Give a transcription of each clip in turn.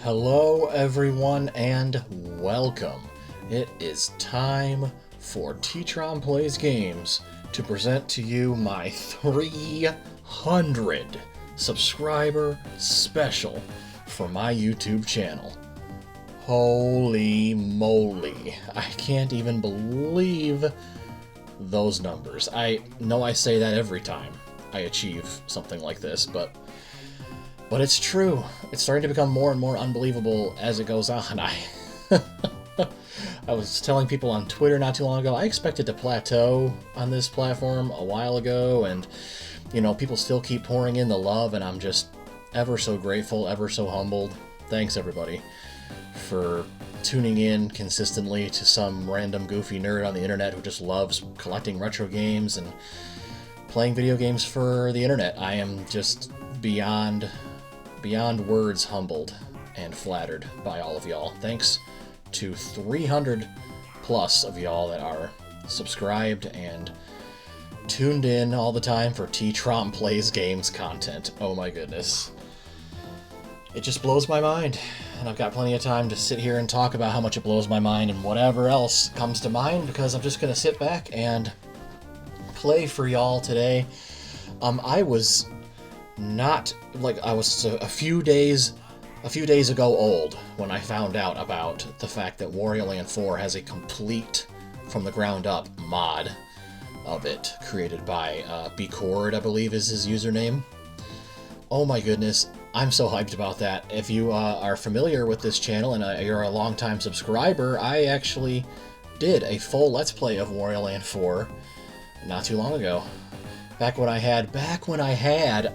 Hello everyone and welcome. It is time for TTromPlaysGames to present to you my 300 subscriber special for my YouTube channel. Holy moly, I can't even believe those numbers. I know I say that every time I achieve something like this, but it's true. It's starting to become more and more unbelievable as it goes on. I was telling people on Twitter not too long ago, I expected to plateau on this platform a while ago, and, you know, people still keep pouring in the love, and I'm just ever so grateful, ever so humbled. Thanks, everybody, for tuning in consistently to some random goofy nerd on the internet who just loves collecting retro games and playing video games for the internet. I am just beyond words humbled and flattered by all of y'all. Thanks to 300 plus of y'all that are subscribed and tuned in all the time for TTromPlaysGames content. Oh my goodness. It just blows my mind, and I've got plenty of time to sit here and talk about how much it blows my mind and whatever else comes to mind, because I'm just going to sit back and play for y'all today. I was a few days ago old when I found out about the fact that Wario Land 4 has a complete, from the ground up, mod of it, created by bcord, I believe is his username. Oh my goodness, I'm so hyped about that. If you are familiar with this channel and you're a longtime subscriber, I actually did a full Let's Play of Wario Land 4 not too long ago. Back when I had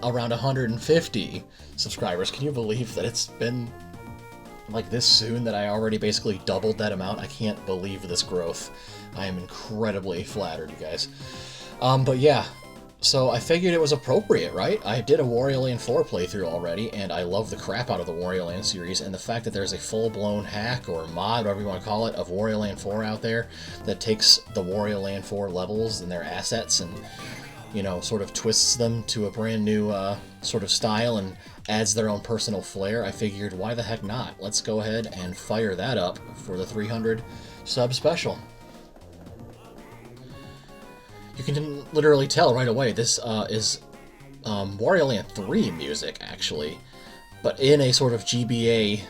around 150 subscribers. Can you believe that it's been like this soon that I already basically doubled that amount? I can't believe this growth. I am incredibly flattered, you guys. But yeah, so I figured it was appropriate, right? I did a Wario Land 4 playthrough already, and I love the crap out of the Wario Land series, and the fact that there's a full-blown hack or mod, whatever you want to call it, of Wario Land 4 out there that takes the Wario Land 4 levels and their assets and, you know, sort of twists them to a brand new sort of style and adds their own personal flair. I figured, why the heck not? Let's go ahead and fire that up for the 300 sub special. You can literally tell right away this is Wario Land 3 music, actually, but in a sort of GBA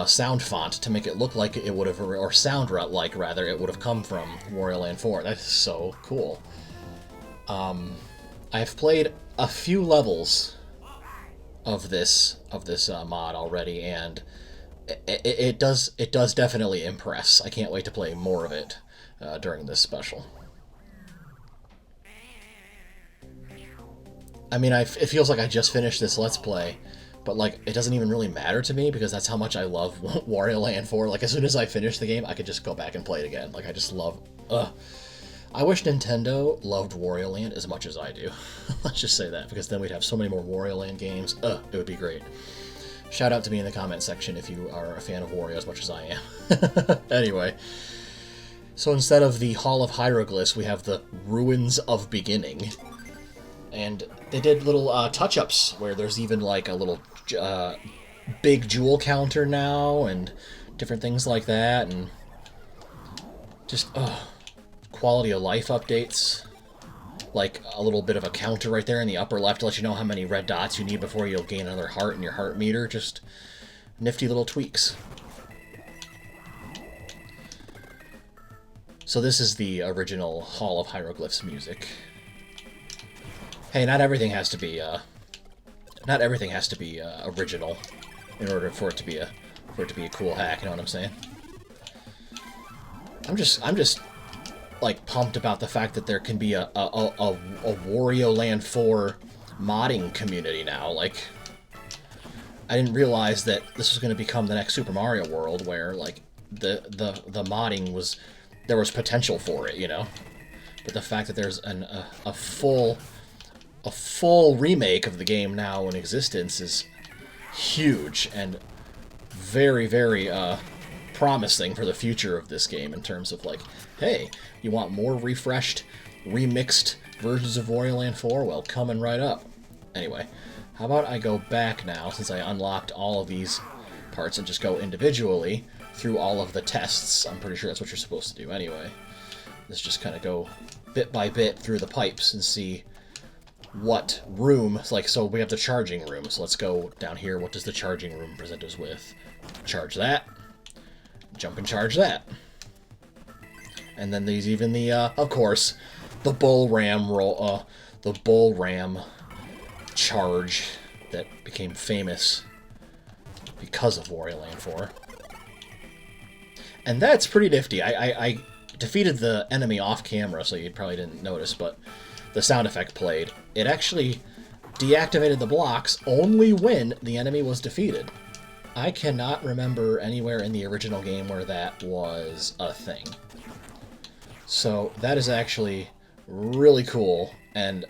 sound font to make it look like it would have, or sound like, rather, it would have come from Wario Land 4. That's so cool. I've played a few levels of this mod already, and it does definitely impress. I can't wait to play more of it during this special. I mean, it feels like I just finished this Let's Play, but like it doesn't even really matter to me because that's how much I love Wario Land 4. Like as soon as I finish the game, I could just go back and play it again. Like I just love. I wish Nintendo loved Wario Land as much as I do. Let's just say that, because then we'd have so many more Wario Land games. It would be great. Shout out to me in the comment section if you are a fan of Wario as much as I am. Anyway, so instead of the Hall of Hieroglyphs, we have the Ruins of Beginning. And they did little touch-ups where there's even like a little big jewel counter now and different things like that, and just quality of life updates, like a little bit of a counter right there in the upper left to let you know how many red dots you need before you'll gain another heart in your heart meter. Just nifty little tweaks. So this is the original Hall of Hieroglyphs music. Hey, not everything has to be original in order for it to be a cool hack. You know what I'm saying? I'm just like pumped about the fact that there can be a Wario Land 4 modding community now. Like, I didn't realize that this was going to become the next Super Mario World, where like the modding there was potential for it, you know. But the fact that there's a full remake of the game now in existence is huge and very, very promising for the future of this game in terms of like, hey, you want more refreshed, remixed versions of Wario Land 4? Well, coming right up. Anyway, how about I go back now, since I unlocked all of these parts and just go individually through all of the tests. I'm pretty sure that's what you're supposed to do anyway. Let's just kind of go bit by bit through the pipes and see what room, like, so we have the charging room, so let's go down here. What does the charging room present us with? Charge that, jump and charge that. And then there's even the, of course, the bull ram roll, the bull ram charge that became famous because of Wario Land 4. And that's pretty nifty. I defeated the enemy off camera, so you probably didn't notice, but the sound effect played. It actually deactivated the blocks only when the enemy was defeated. I cannot remember anywhere in the original game where that was a thing. So that is actually really cool and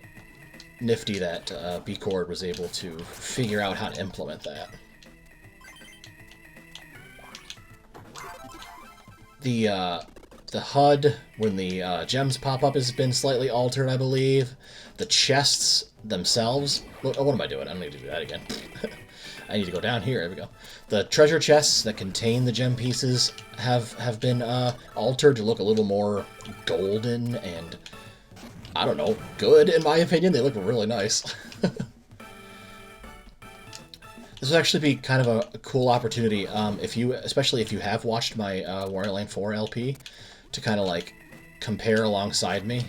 nifty that B-Chord was able to figure out how to implement that. The HUD, when the gems pop up, has been slightly altered, I believe. The chests themselves... Look, oh, what am I doing? I don't need to do that again. I need to go down here. There we go. The treasure chests that contain the gem pieces have been altered to look a little more golden and, I don't know, good, in my opinion. They look really nice. This would actually be kind of a cool opportunity, especially if you have watched my Wario Land 4 LP, to kind of like compare alongside me.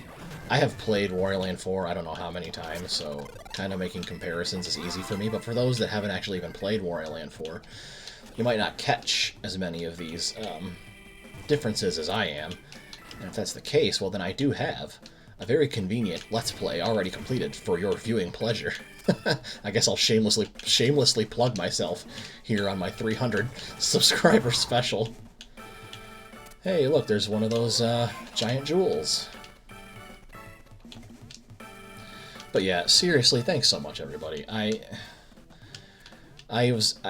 I have played Wario Land 4 I don't know how many times, so kind of making comparisons is easy for me, but for those that haven't actually even played Wario Land 4, you might not catch as many of these differences as I am. And if that's the case, well then I do have a very convenient Let's Play already completed for your viewing pleasure. I guess I'll shamelessly plug myself here on my 300 subscriber special. Hey, look, there's one of those giant jewels. But yeah, seriously, thanks so much, everybody. I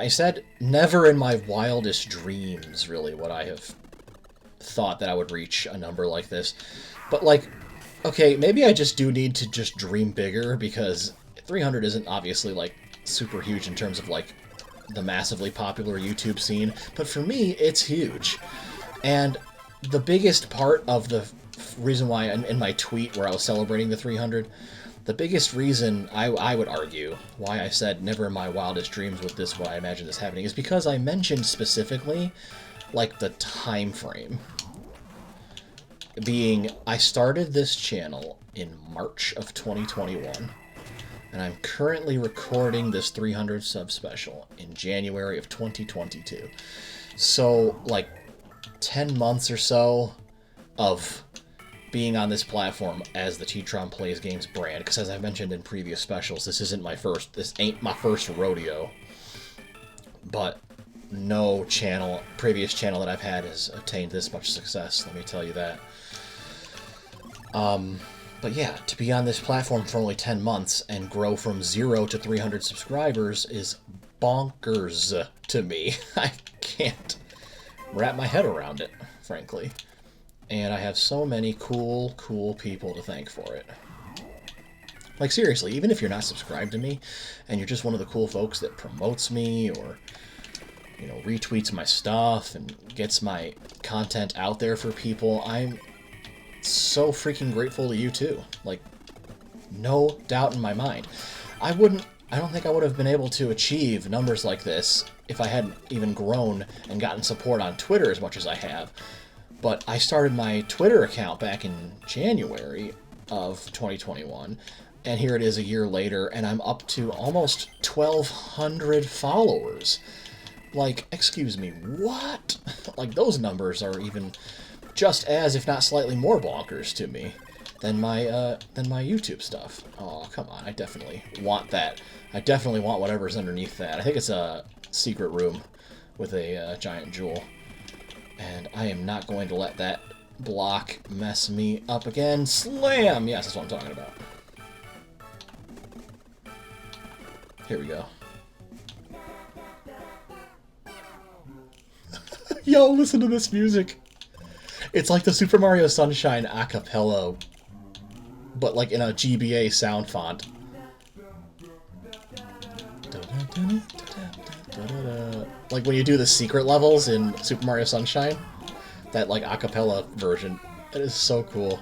said never in my wildest dreams, really, would I have thought that I would reach a number like this. But, like, okay, maybe I just do need to just dream bigger, because 300 isn't obviously, like, super huge in terms of, like, the massively popular YouTube scene, but for me, it's huge. And the biggest part of the reason why, in my tweet where I was celebrating the 300, the biggest reason I would argue why I said never in my wildest dreams would I imagine this happening is because I mentioned specifically, like, the time frame. Being, I started this channel in March of 2021, and I'm currently recording this 300 sub special in January of 2022. So, like, 10 months or so of being on this platform as the TTromPlaysGames brand, because as I mentioned in previous specials, this ain't my first rodeo, but no previous channel that I've had has attained this much success, let me tell you that. But yeah, to be on this platform for only 10 months and grow from 0 to 300 subscribers is bonkers to me. I can't wrap my head around it, frankly. And I have so many cool people to thank for it. Like, seriously, even if you're not subscribed to me, and you're just one of the cool folks that promotes me, or, you know, retweets my stuff, and gets my content out there for people, I'm so freaking grateful to you, too. Like, no doubt in my mind. I don't think I would have been able to achieve numbers like this if I hadn't even grown and gotten support on Twitter as much as I have. But I started my Twitter account back in January of 2021, and here it is a year later, and I'm up to almost 1,200 followers. Like, excuse me, what? Like, those numbers are even just as, if not slightly more bonkers to me than my YouTube stuff. Oh, come on, I definitely want that. I definitely want whatever's underneath that. I think it's a secret room with a giant jewel. And I am not going to let that block mess me up again. Slam! Yes, that's what I'm talking about. Here we go. Yo, listen to this music. It's like the Super Mario Sunshine a cappella, but like in a GBA sound font. Like when you do the secret levels in Super Mario Sunshine, that like a cappella version, it is so cool.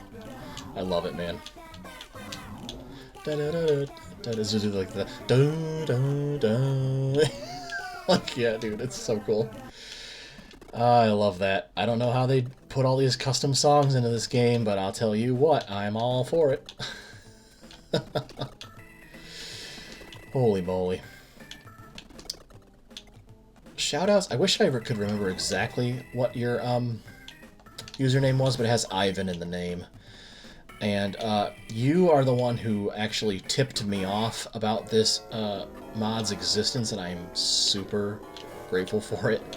I love it, man. It's just like the like, yeah, dude, it's so cool. I love that. I don't know how they put all these custom songs into this game, but I'll tell you what, I'm all for it. Holy moly. Shoutouts. I wish I could remember exactly what your username was, but it has Ivan in the name. And you are the one who actually tipped me off about this mod's existence, and I'm super grateful for it.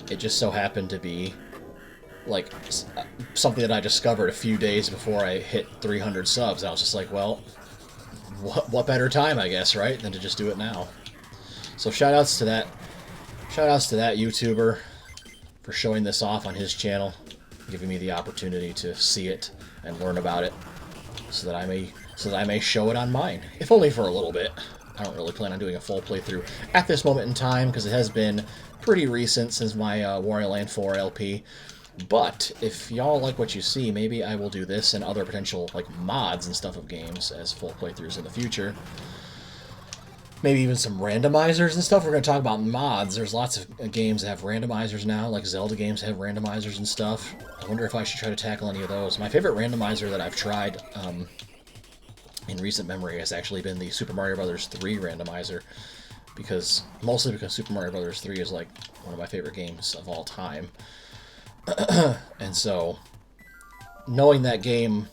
It just so happened to be like something that I discovered a few days before I hit 300 subs. I was just like, well, what better time, I guess, right, than to just do it now. So shoutouts to that YouTuber for showing this off on his channel, giving me the opportunity to see it and learn about it, so that I may show it on mine, if only for a little bit. I don't really plan on doing a full playthrough at this moment in time, because it has been pretty recent since my Wario Land 4 LP. But if y'all like what you see, maybe I will do this and other potential like mods and stuff of games as full playthroughs in the future. Maybe even some randomizers and stuff. We're going to talk about mods. There's lots of games that have randomizers now, like Zelda games have randomizers and stuff. I wonder if I should try to tackle any of those. My favorite randomizer that I've tried in recent memory has actually been the Super Mario Bros. 3 randomizer, mostly because Super Mario Bros. 3 is like one of my favorite games of all time. And so, knowing that game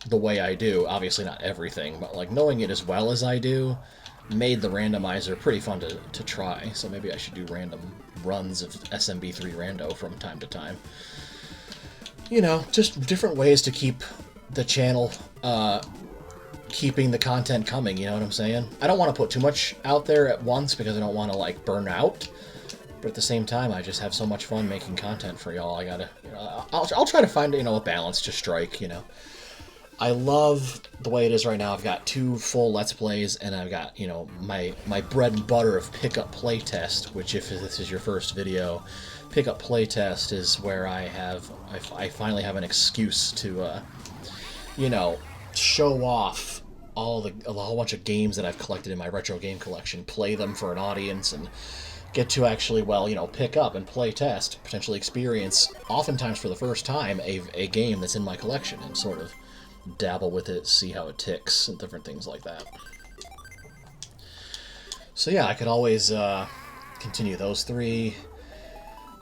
the way I do, obviously not everything, but like knowing it as well as I do, made the randomizer pretty fun to try. So maybe I should do random runs of SMB3 Rando from time to time. You know, just different ways to keep the channel keeping the content coming, you know what I'm saying? I don't want to put too much out there at once because I don't want to like burn out. But at the same time, I just have so much fun making content for y'all. I gotta, you know, I'll try to find, you know, a balance to strike, you know. I love the way it is right now. I've got 2 full Let's Plays, and I've got, you know, my bread and butter of Pickup Playtest, which, if this is your first video, Pickup Playtest is where I finally have an excuse to, you know, show off a whole bunch of games that I've collected in my retro game collection, play them for an audience, and get to actually, well, you know, pick up and play test, potentially experience, oftentimes for the first time, a game that's in my collection, and sort of dabble with it, see how it ticks, and different things like that. So yeah, I could always continue those 3.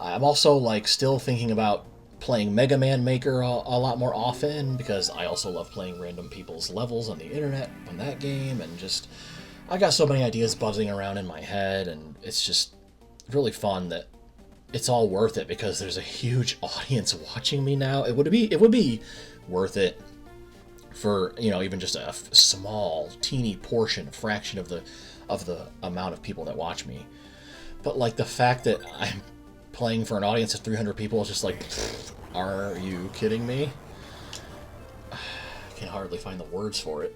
I'm also, like, still thinking about playing Mega Man Maker a lot more often, because I also love playing random people's levels on the internet on that game, and just, I got so many ideas buzzing around in my head, and it's just really fun that it's all worth it because there's a huge audience watching me now. It would be worth it for, you know, even just a small, teeny portion, a fraction of the amount of people that watch me. But like the fact that I'm playing for an audience of 300 people is just like, are you kidding me? I can hardly find the words for it.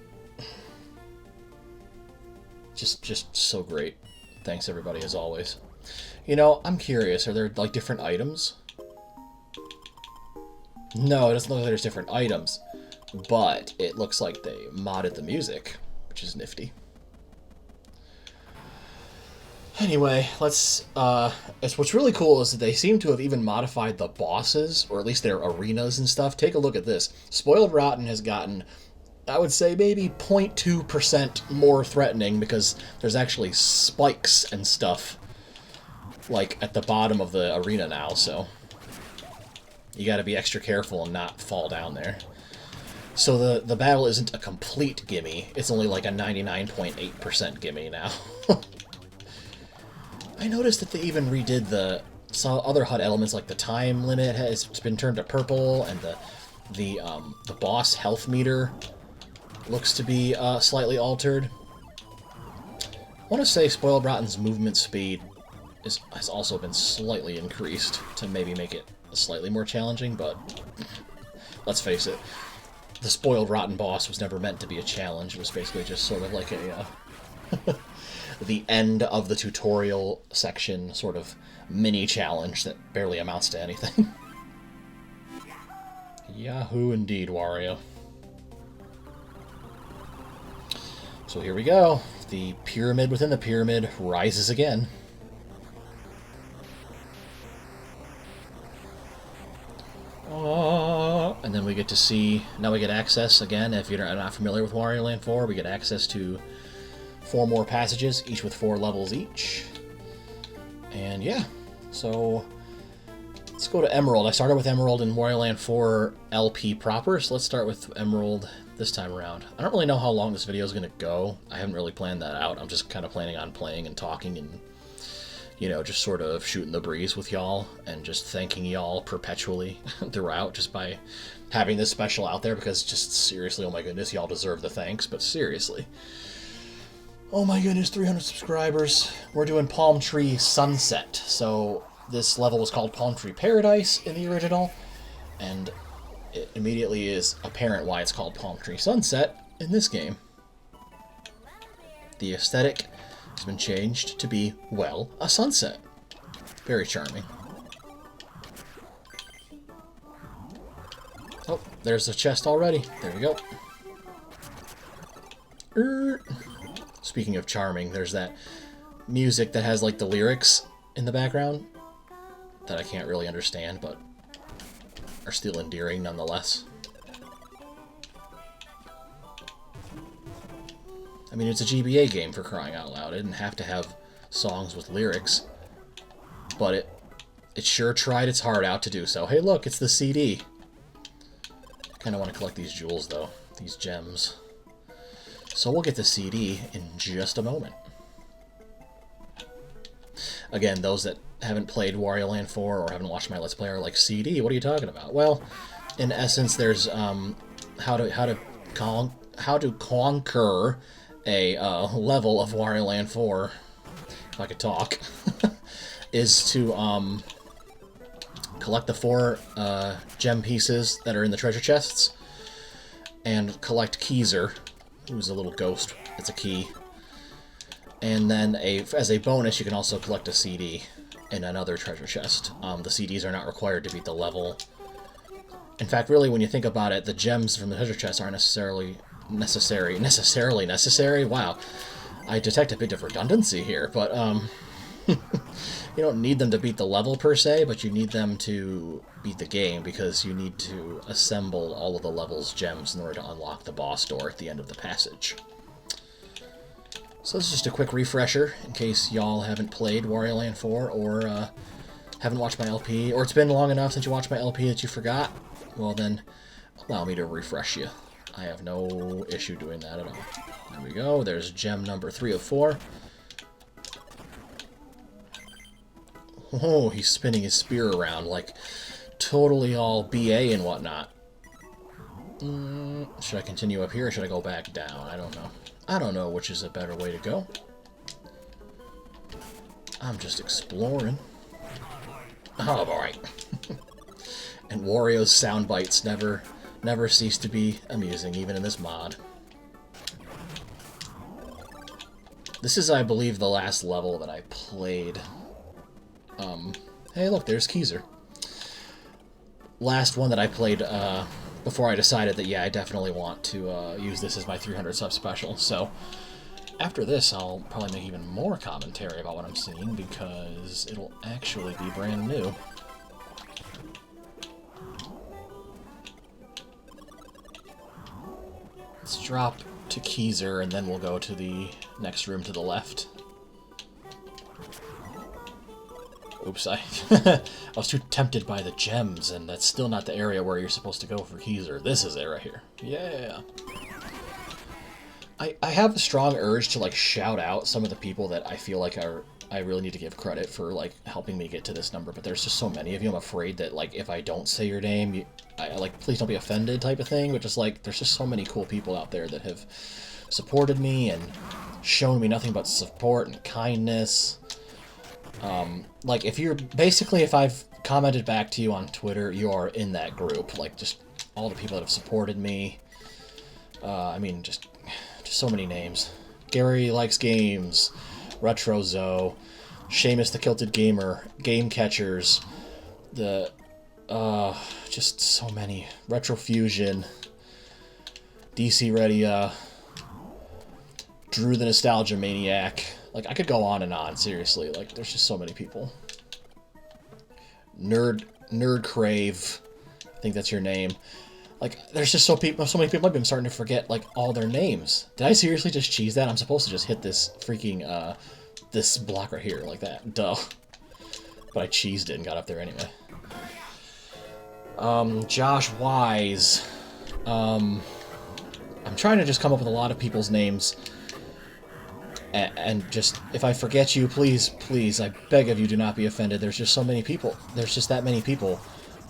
Just so great. Thanks everybody as always. You know, I'm curious, are there like different items? No, it doesn't look like there's different items, but it looks like they modded the music, which is nifty. Anyway, what's really cool is that they seem to have even modified the bosses, or at least their arenas and stuff. Take a look at this. Spoiled Rotten has gotten, I would say, maybe 0.2% more threatening, because there's actually spikes and stuff like at the bottom of the arena now, so you gotta be extra careful and not fall down there. So the battle isn't a complete gimme, it's only like a 99.8% gimme now. I noticed that they even redid some other HUD elements, like the time limit has been turned to purple, and the boss health meter looks to be slightly altered. I want to say Spoiled Rotten's movement speed has also been slightly increased to maybe make it slightly more challenging, but let's face it, the Spoiled Rotten boss was never meant to be a challenge. It was basically just sort of like a the end of the tutorial section sort of mini challenge that barely amounts to anything. Yahoo indeed, Wario. So here we go. The pyramid within the pyramid rises again. And then we get to see, now we get access again, if you're not familiar with Wario Land 4, we get access to 4 more passages, each with 4 levels each. And yeah, so let's go to Emerald. I started with Emerald in Wario Land 4 LP proper, so let's start with Emerald this time around. I don't really know how long this video is going to go. I haven't really planned that out. I'm just kind of planning on playing and talking and, you know, just sort of shooting the breeze with y'all and just thanking y'all perpetually throughout just by having this special out there, because just seriously, oh my goodness, y'all deserve the thanks, but seriously. Oh my goodness, 300 subscribers. We're doing Palm Tree Sunset. So this level was called Palm Tree Paradise in the original, and it immediately is apparent why it's called Palm Tree Sunset in this game. The aesthetic has been changed to be, well, a sunset. Very charming. Oh, there's the chest already. There we go. Speaking of charming, there's that music that has like the lyrics in the background that I can't really understand, but are still endearing nonetheless. I mean, it's a GBA game, for crying out loud. It didn't have to have songs with lyrics, but it sure tried its heart out to do so. Hey, look, it's the CD. I kind of want to collect these jewels, though, these gems. So we'll get the CD in just a moment. Again, those that haven't played Wario Land 4 or haven't watched my Let's Play are like, CD? What are you talking about? Well, in essence, there's how to conquer a level of Wario Land 4, if I could talk, is to collect the 4 gem pieces that are in the treasure chests, and collect Keezer, who's a little ghost. It's a key. And then, as a bonus, you can also collect a CD in another treasure chest. The CDs are not required to beat the level. In fact, really, when you think about it, the gems from the treasure chests aren't necessarily necessary. Wow, I detect a bit of redundancy here, but you don't need them to beat the level per se, but you need them to beat the game, because you need to assemble all of the level's gems in order to unlock the boss door at the end of the passage. So this is just a quick refresher in case y'all haven't played Wario Land 4 or haven't watched my LP, or it's been long enough since you watched my LP that you forgot. Well then, allow me to refresh you. I have no issue doing that at all. There we go. There's gem number 3 of 4. Oh, he's spinning his spear around like totally all BA and whatnot. Should I continue up here or should I go back down? I don't know. I don't know which is a better way to go. I'm just exploring. Oh, alright. And Wario's sound bites never cease to be amusing, even in this mod. This is, I believe, the last level that I played. Hey, look, there's Keezer. Last one that I played before I decided that, yeah, I definitely want to use this as my 300 sub special. So after this, I'll probably make even more commentary about what I'm seeing, because it'll actually be brand new. Let's drop to Keezer, and then we'll go to the next room to the left. Oops, I was too tempted by the gems, and that's still not the area where you're supposed to go for Keezer. This is it right here. Yeah. I have a strong urge to, like, shout out some of the people that I feel like I really need to give credit for, like, helping me get to this number, but there's just so many of you. I'm afraid that, like, if I don't say your name, like, please don't be offended type of thing, but just, like, there's just so many cool people out there that have supported me and shown me nothing but support and kindness. Like, if I've commented back to you on Twitter, you are in that group. Like, just all the people that have supported me. I mean, just so many names. Gary Likes Games, Retrozo, Seamus the Kilted Gamer, Game Catchers, the just so many. Retrofusion, DC Ready, Drew the Nostalgia Maniac. Like, I could go on and on, seriously. Like, there's just so many people. Nerd Crave, I think that's your name. Like, there's just so many people. I've been starting to forget, like, all their names. Did I seriously just cheese that? I'm supposed to just hit this freaking, this block right here, like that. Duh. But I cheesed it and got up there anyway. Josh Wise. I'm trying to just come up with a lot of people's names. And just, if I forget you, please, I beg of you, do not be offended. There's just so many people. There's just that many people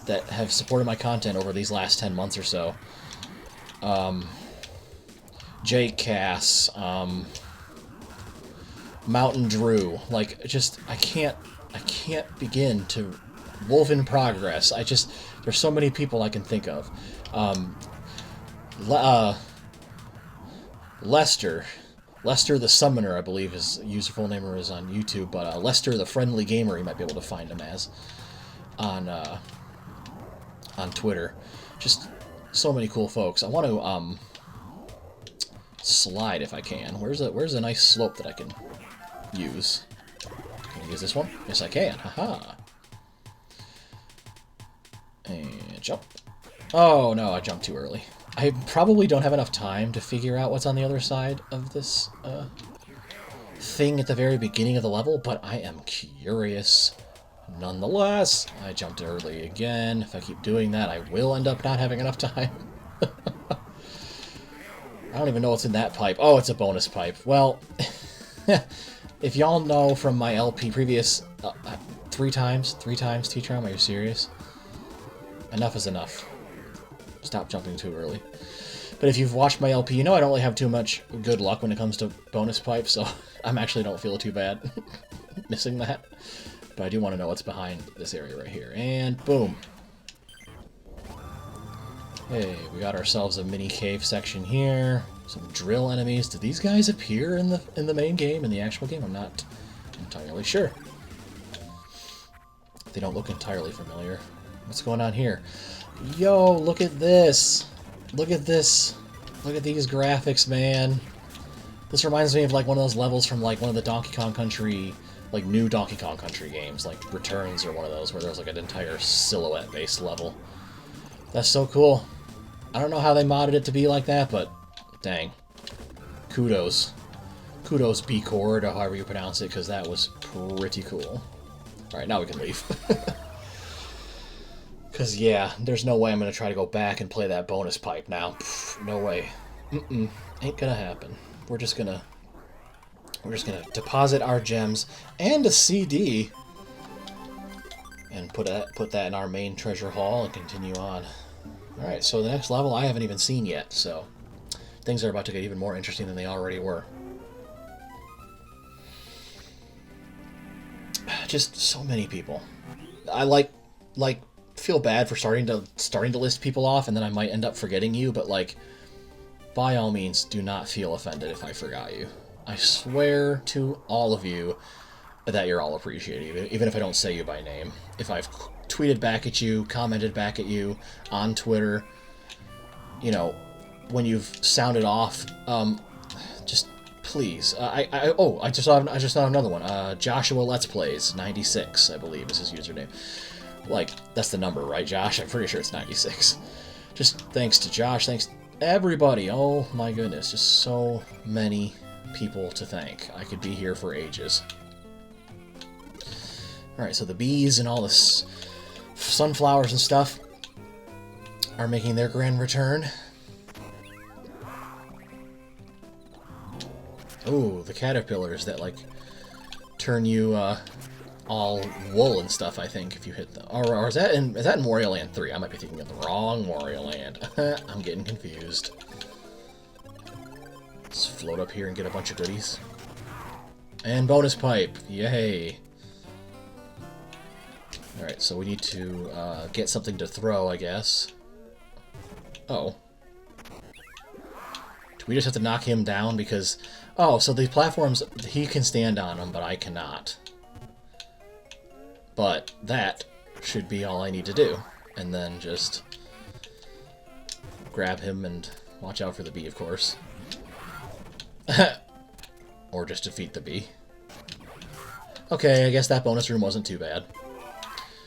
that have supported my content over these last 10 months or so. Jake Cass, Mountain Drew. Like, just, I can't begin to... Wolf in Progress. There's so many people I can think of. Lester the Summoner, I believe his user full name is on YouTube, but Lester the Friendly Gamer, you might be able to find him as on Twitter. Just so many cool folks. I want to slide if I can. Where's a nice slope that I can use? Can I use this one? Yes, I can. Haha. And jump. Oh no, I jumped too early. I probably don't have enough time to figure out what's on the other side of this thing at the very beginning of the level, but I am curious nonetheless. I jumped early again. If I keep doing that, I will end up not having enough time. I don't even know what's in that pipe. Oh, it's a bonus pipe. Well, if y'all know from my LP previous... three times, TTrom, are you serious? Enough is enough. Stop jumping too early. But if you've watched my LP, you know I don't really have too much good luck when it comes to bonus pipes, so I actually don't feel too bad missing that. But I do want to know what's behind this area right here. And boom. Hey, we got ourselves a mini cave section here. Some drill enemies. Do these guys appear in the main game, in the actual game? I'm not entirely sure. They don't look entirely familiar. What's going on here? Yo, look at this. Look at this. Look at these graphics, man. This reminds me of like one of those levels from like one of the Donkey Kong Country, like new Donkey Kong Country games, like Returns or one of those where there's like an entire silhouette-based level. That's so cool. I don't know how they modded it to be like that, but dang. Kudos. Kudos B-Chord, or however you pronounce it, because that was pretty cool. Alright, now we can leave. Because, yeah, there's no way I'm going to try to go back and play that bonus pipe now. Pfft, no way. Ain't gonna happen. We're just gonna deposit our gems and a CD and put that in our main treasure haul and continue on. Alright, so the next level I haven't even seen yet, so things are about to get even more interesting than they already were. Just so many people. I like feel bad for starting to list people off, and then I might end up forgetting you, but like, by all means, do not feel offended if I forgot you. I swear to all of you that you're all appreciated, even if I don't say you by name. If I've tweeted back at you, commented back at you on Twitter, you know, when you've sounded off, just please. I just saw another one. Joshua Let's Plays 96, I believe, is his username. Like, that's the number, right, Josh? I'm pretty sure it's 96. Just thanks to Josh, thanks to everybody. Oh my goodness, just so many people to thank. I could be here for ages. Alright, so the bees and all the sunflowers and stuff are making their grand return. Ooh, the caterpillars that, like, turn you, all wool and stuff, I think, if you hit them. Or is that in Wario Land 3? I might be thinking of the wrong Wario Land. I'm getting confused. Let's float up here and get a bunch of goodies. And bonus pipe! Yay! Alright, so we need to get something to throw, I guess. Oh. Do we just have to knock him down? Because Oh, so these platforms, he can stand on them, but I cannot. But that should be all I need to do. And then just grab him and watch out for the bee, of course. Or just defeat the bee. Okay, I guess that bonus room wasn't too bad.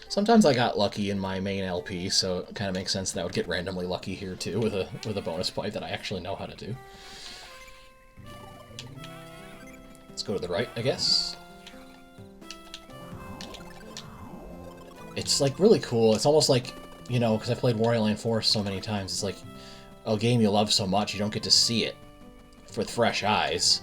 Sometimes I got lucky in my main LP, so it kind of makes sense that I would get randomly lucky here too with a bonus pipe that I actually know how to do. Let's go to the right, I guess. It's like really cool. It's almost like, you know, because I played Wario Land 4 so many times, it's like a game you love so much you don't get to see it with fresh eyes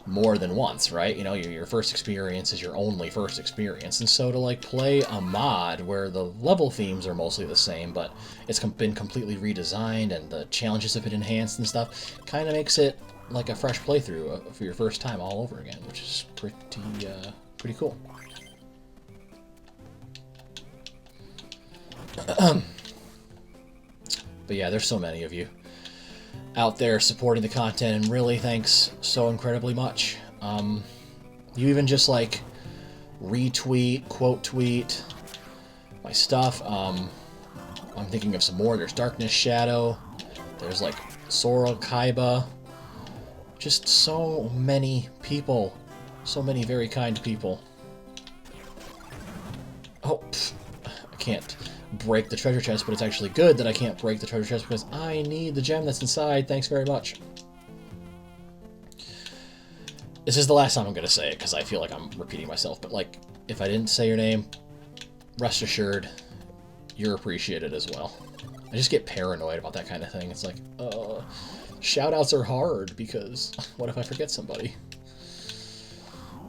more than once, right? You know, your first experience is your only first experience, and so to like play a mod where the level themes are mostly the same, but it's been completely redesigned and the challenges have been enhanced and stuff, kind of makes it like a fresh playthrough for your first time all over again, which is pretty cool. But yeah, there's so many of you out there supporting the content, and really thanks so incredibly much. You even just like retweet, quote tweet my stuff. I'm thinking of some more. There's Darkness Shadow, there's like Sora Kaiba, just so many people, so many very kind people. Oh, I can't break the treasure chest, but it's actually good that I can't break the treasure chest because I need the gem that's inside. Thanks very much. This is the last time I'm going to say it because I feel like I'm repeating myself, but like, if I didn't say your name, rest assured, you're appreciated as well. I just get paranoid about that kind of thing. It's like, shout-outs are hard because what if I forget somebody?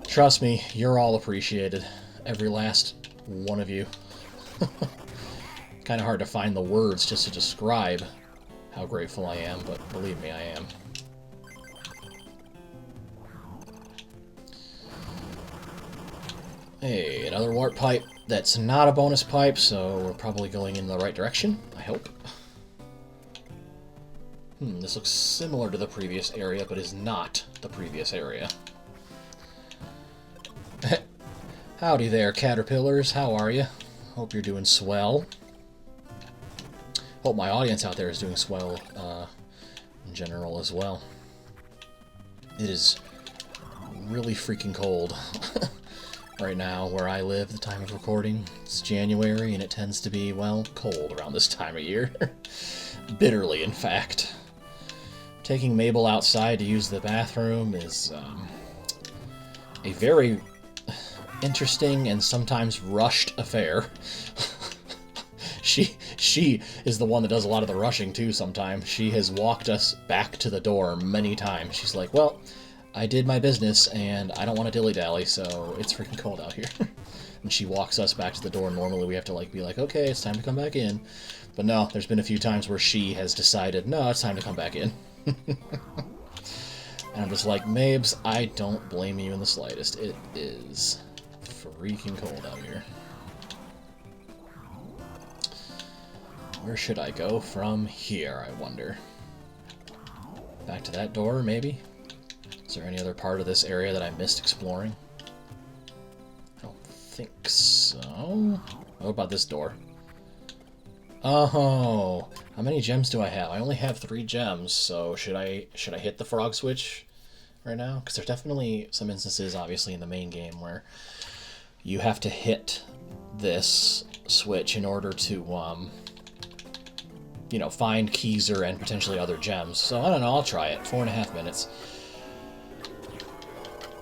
Trust me, you're all appreciated. Every last one of you. Kind of hard to find the words just to describe how grateful I am, but believe me, I am. Hey, another warp pipe that's not a bonus pipe, so we're probably going in the right direction, I hope. This looks similar to the previous area, but is not the previous area. Howdy there, caterpillars. How are you? Hope you're doing swell. Hope my audience out there is doing swell in general as well. It is really freaking cold right now where I live, the time of recording. It's January and it tends to be, well, cold around this time of year. Bitterly, in fact. Taking Mabel outside to use the bathroom is a very interesting and sometimes rushed affair. She is the one that does a lot of the rushing too sometimes. She has walked us back to the door many times. She's like, well, I did my business and I don't want to dilly-dally, so it's freaking cold out here. And she walks us back to the door. Normally we have to like be like, okay, it's time to come back in. But no, there's been a few times where she has decided, no, it's time to come back in. And I'm just like, Mabes, I don't blame you in the slightest. It is freaking cold out here. Where should I go from here, I wonder? Back to that door, maybe? Is there any other part of this area that I missed exploring? I don't think so. What about this door? Oh, how many gems do I have? I only have 3 gems, so should I hit the frog switch right now? Because there's definitely some instances, obviously, in the main game where you have to hit this switch in order to, you know, find Keezer and potentially other gems. So, I don't know, I'll try it. 4.5 minutes.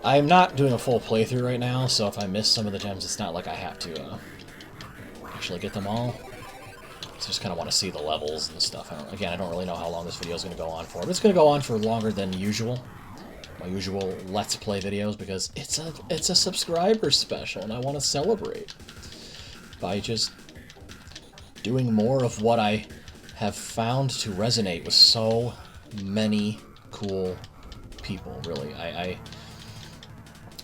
I'm not doing a full playthrough right now, so if I miss some of the gems, it's not like I have to actually get them all. I just kind of want to see the levels and stuff. I don't really know how long this video is going to go on for, but it's going to go on for longer than usual. My usual Let's Play videos, because it's a subscriber special, and I want to celebrate by just doing more of what I have found to resonate with so many cool people, really.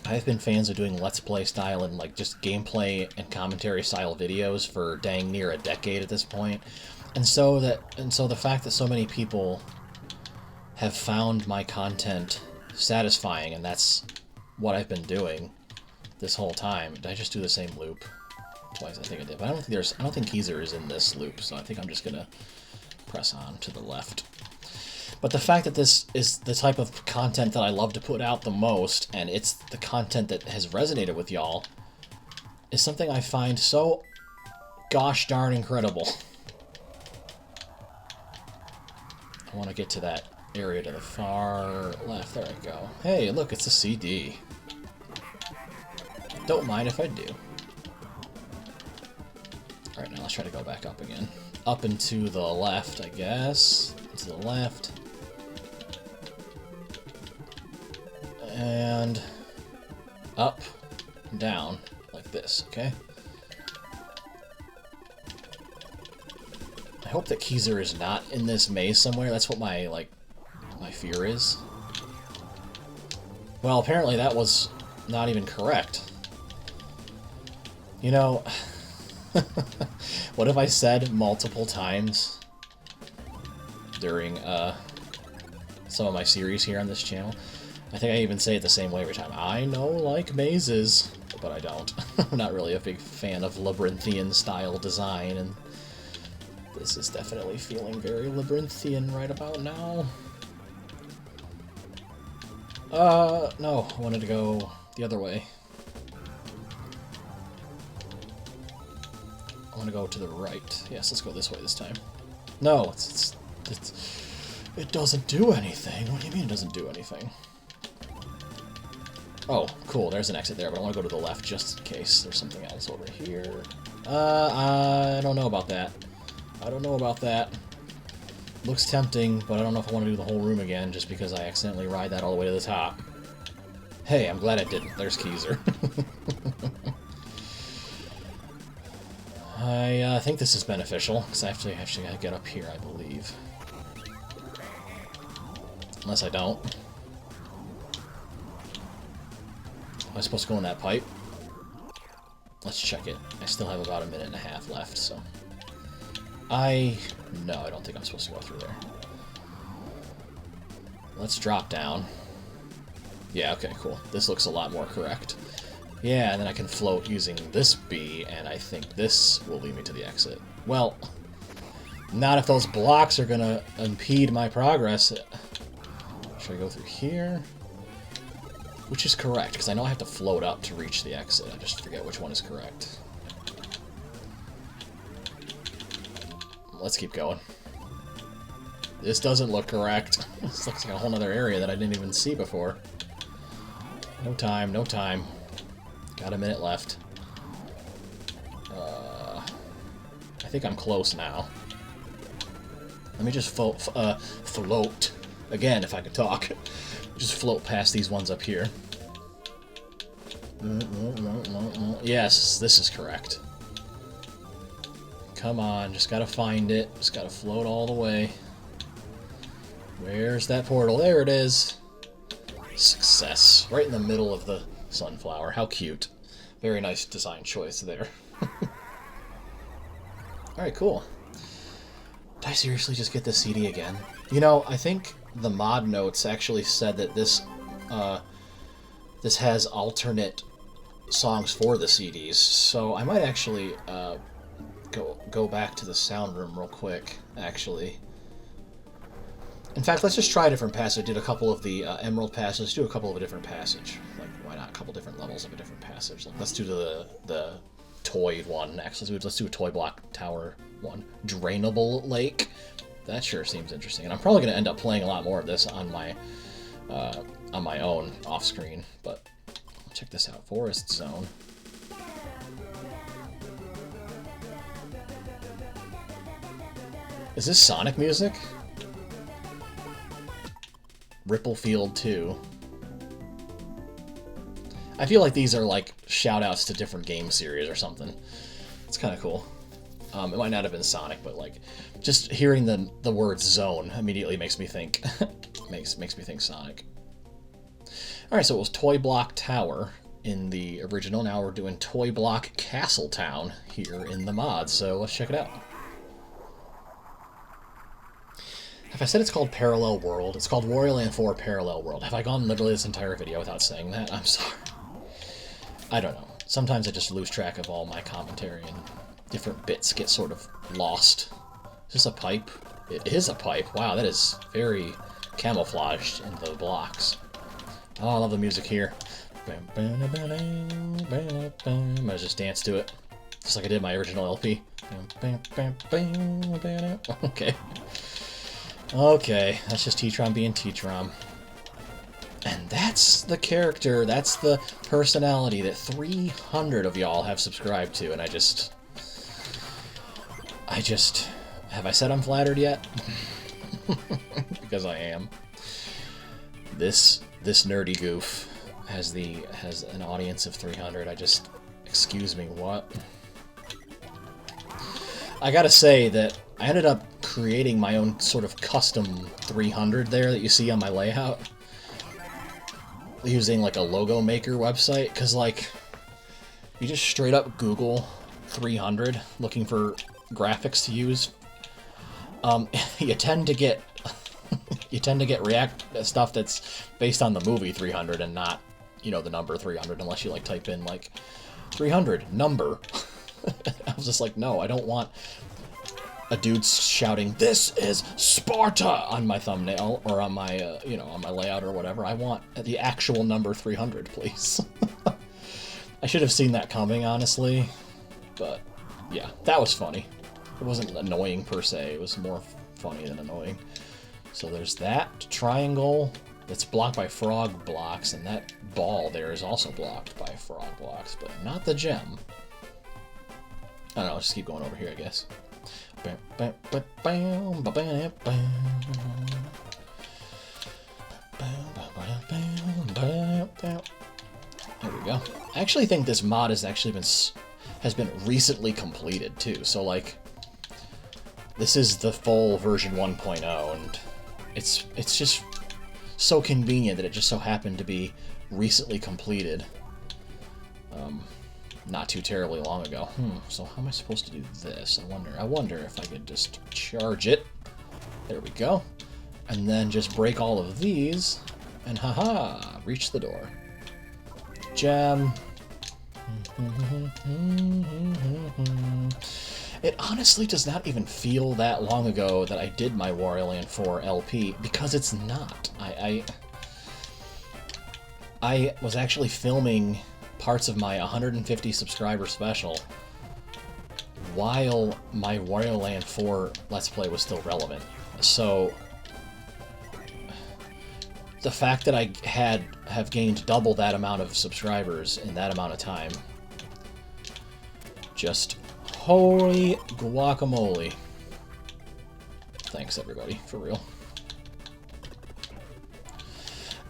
I've been fans of doing Let's Play style and like just gameplay and commentary style videos for dang near a decade at this point. And so the fact that so many people have found my content satisfying, and that's what I've been doing this whole time. Did I just do the same loop twice? I think I did, but I don't think Keezer is in this loop, so I think I'm just gonna press on to the left. But the fact that this is the type of content that I love to put out the most, and it's the content that has resonated with y'all, is something I find so gosh darn incredible. I want to get to that area to the far left. There we go. Hey, look, it's a CD. Don't mind if I do. Alright, now let's try to go back up again. Up and to the left, I guess. To the left. And up, down, like this, okay? I hope that Keezer is not in this maze somewhere. That's what my fear is. Well, apparently that was not even correct. You know, what if I said multiple times during some of my series here on this channel? I think I even say it the same way every time. I know, like mazes, but I don't. I'm not really a big fan of labyrinthian style design, and this is definitely feeling very labyrinthian right about now. No, I wanted to go the other way. I want to go to the right. Yes, let's go this way this time. No, it doesn't do anything. What do you mean it doesn't do anything? Oh, cool, there's an exit there, but I want to go to the left just in case there's something else over here. I don't know about that. I don't know about that. Looks tempting, but I don't know if I want to do the whole room again just because I accidentally ride that all the way to the top. Hey, I'm glad I didn't. There's Keezer. I think this is beneficial, because I actually got to get up here, I believe. Unless I don't. Am I supposed to go in that pipe? Let's check it. I still have about a minute and a half left, so... No, I don't think I'm supposed to go through there. Let's drop down. Yeah, okay, cool. This looks a lot more correct. Yeah, and then I can float using this B, and I think this will lead me to the exit. Well, not if those blocks are gonna impede my progress. Should I go through here? Which is correct, because I know I have to float up to reach the exit. I just forget which one is correct. Let's keep going. This doesn't look correct. This looks like a whole other area that I didn't even see before. No time, no time. Got a minute left. I think I'm close now. Let me just float. Again, if I could talk. Just float past these ones up here. Yes, this is correct. Come on, just gotta find it. Just gotta float all the way. Where's that portal? There it is. Success. Right in the middle of the sunflower. How cute. Very nice design choice there. Alright, cool. Did I seriously just get the CD again? You know, I think the mod notes actually said that this this has alternate songs for the CDs, so I might actually go back to the sound room real quick, actually. In fact, let's just try a different passage. I did a couple of the Emerald passages. Let's do a couple of a different passage. Like, why not a couple different levels of a different passage? Like, let's do the toy one next. Let's do a toy block tower one. Drainable lake. That sure seems interesting. And I'm probably going to end up playing a lot more of this on my own off screen. But check this out. Forest zone. Is this Sonic music? Ripplefield 2. I feel like these are like shout-outs to different game series or something. It's kind of cool. It might not have been Sonic, but like just hearing the word zone immediately makes me think makes me think Sonic. All right, so it was Toy Block Tower in the original. Now we're doing Toy Block Castle Town here in the mod. So let's check it out. If I said it's called Parallel World, it's called Wario Land 4 Parallel World. Have I gone literally this entire video without saying that? I'm sorry. I don't know. Sometimes I just lose track of all my commentary and different bits get sort of lost. Is this a pipe? It is a pipe. Wow, that is very camouflaged in the blocks. Oh, I love the music here. I'm gonna just dance to it. Just like I did my original LP. Okay. Okay, that's just TTrom being TTrom. And that's the character, that's the personality that 300 of y'all have subscribed to, and I just... Have I said I'm flattered yet? Because I am. This nerdy goof has an audience of 300. Excuse me, what? I gotta say that I ended up creating my own sort of custom 300 there that you see on my layout. Using like a logo maker website, because like, you just straight up Google 300 looking for graphics to use. You tend to get React stuff that's based on the movie 300 and not, you know, the number 300, unless you like type in like 300 number. I was just like, no, I don't want a dude shouting, "This is Sparta" on my thumbnail or on my, you know, on my layout or whatever. I want the actual number 300, please. I should have seen that coming, honestly. But yeah, that was funny. It wasn't annoying per se. It was more funny than annoying. So there's that triangle that's blocked by frog blocks, and that ball there is also blocked by frog blocks, but not the gem. I don't know, I'll just keep going over here, I guess. There we go. I actually think this mod has been recently completed too. So like, this is the full version 1.0, and it's just so convenient that it just so happened to be recently completed. Not too terribly long ago. So how am I supposed to do this? I wonder if I could just charge it. There we go. And then just break all of these, and haha, reach the door. Gem. It honestly does not even feel that long ago that I did my Wario Land 4 LP, because it's not. I was actually filming parts of my 150 subscriber special while my Wario Land 4 Let's Play was still relevant. So the fact that I have gained double that amount of subscribers in that amount of time, just holy guacamole. Thanks everybody, for real.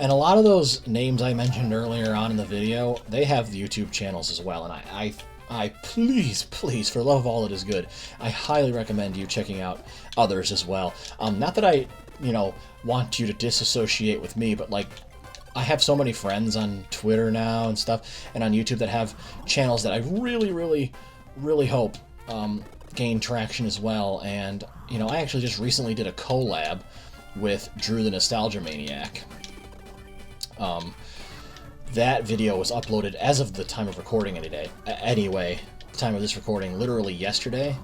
And a lot of those names I mentioned earlier on in the video, they have YouTube channels as well, and I please, for love of all that is good, I highly recommend you checking out others as well. Not that I, you know, want you to disassociate with me, but like, I have so many friends on Twitter now and stuff, and on YouTube that have channels that I really hope gain traction as well. And, you know, I actually just recently did a collab with Drew the Nostalgia Maniac. That video was uploaded as of the time of recording anyway, time of this recording, literally yesterday.